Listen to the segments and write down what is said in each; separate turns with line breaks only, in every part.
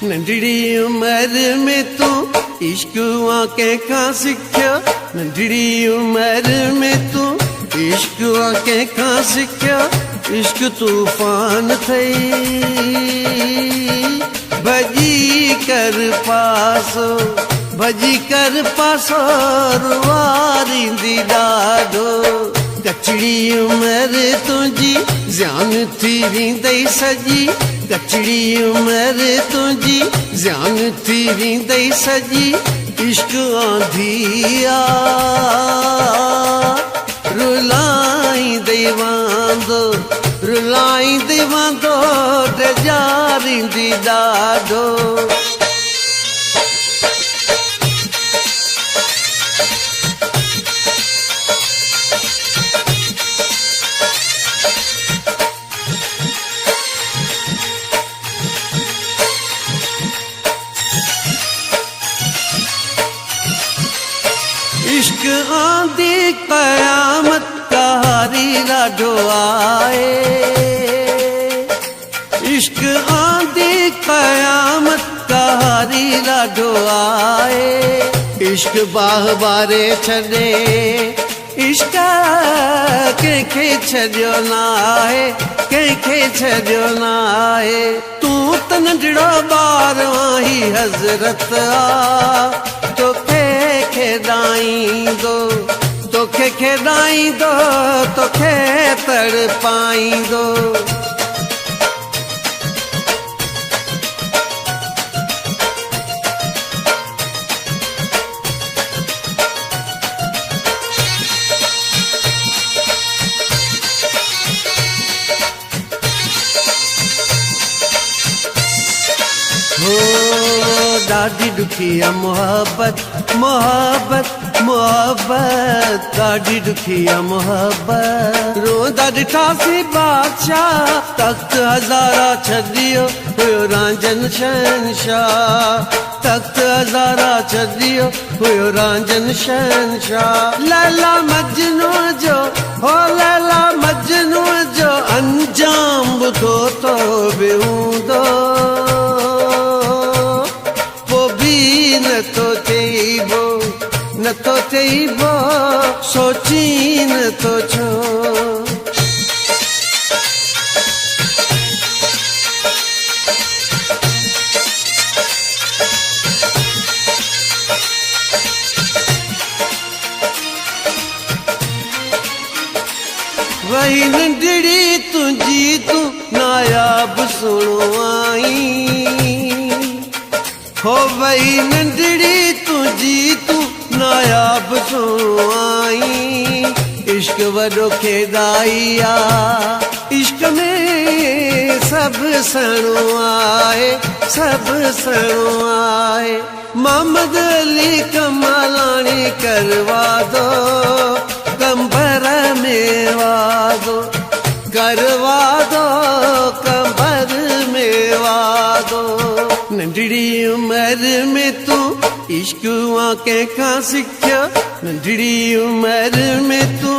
नंढड़ी उम्र में तू इश्क कंहिंखां सिखियो, नंढड़ी उम्र में तू इश्क कंहिंखां सिखियो। इश्क तूफान थई भजी कर पासो, भजी कर पासो रुवारींदी ॾाढो। कचड़ी उम्र तुंहिंजी ज़ान थी वेंदई सॼी, कचड़ी उम्र तुंहिंजी ज़ान थी वेंदई सॼी। इश्क आंधिया रुलाईंदे वांदो, रुलाईंदे वांदो ड्रारींदी ॾाढो। इश्क आंधी कयामत कहारी ॾाढो आए, इश्क आंधी कयामत कहारी ॾाढो आए। इश्क बाह बारे छॾे, इश्क कंहिंखे छॾियो न आहे, कंहिंखे छॾियो न आहे। तूं त नंढड़ो ॿार आहीं हज़रत आ, तोखे खेॾाईंदो, तोखे खेॾाईंदो, तोखे तड़पाईंदो। हो ॾाढी ॾुखी आहे मोहब्बत, मोहब्बत, मोहब्बत ॾाढी ॾुखी आहे मोहब्बत। रोंदा ॾिठासीं बादशाह तख़्त हज़ारा छॾियो हुयो रांझन शहनशाह, तख़्त हज़ारा छॾियो हुयो रांझन शहनशाह। लैला मजनू जो हो लैला मजनू जो अंजाम ॿुधो तो बि हूंदो, नथो चइबो, नथो चइबो, सोची नथो छो। वही नंढड़ी तुंहिंजी तूं नायाब सुणो आई, हो वही नंढड़ी तुंहिंजी तूं नायाब सुणो आई। इश्क वॾो खेॾाई आ, इश्क में सभु सणो आहे, सभु सणो आहे। मोहम्मद अली कमालाणी करवा दो, कंबर में वादो, करवा दो, कंबर में वादो। नंढड़ी उम्र में तू इश्क कंहिंखां सिखियो, नंढड़ी उम्र में तू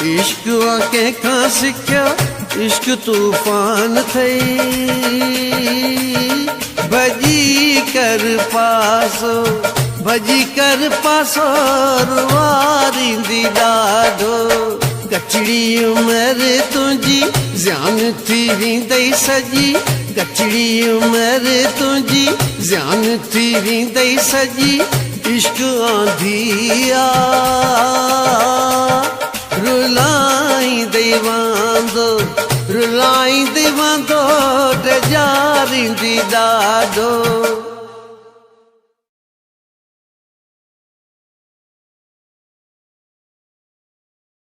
इश्क कंहिंखां सिखियो। इश्क तूफान थई भजी कर पासो, भजी कर पासो रुवारींदी ॾाढो। कचड़ी उम्र तुंहिंजी ज़ान थी वेंदई सॼी, कचड़ी उम्र तुंहिंजी ज़ान थी वेंदई सॼी। इश्क आंधिया रुलाईंदे वांदो, रुलाईंदे वांदो ड्रारींदी ॾाढो।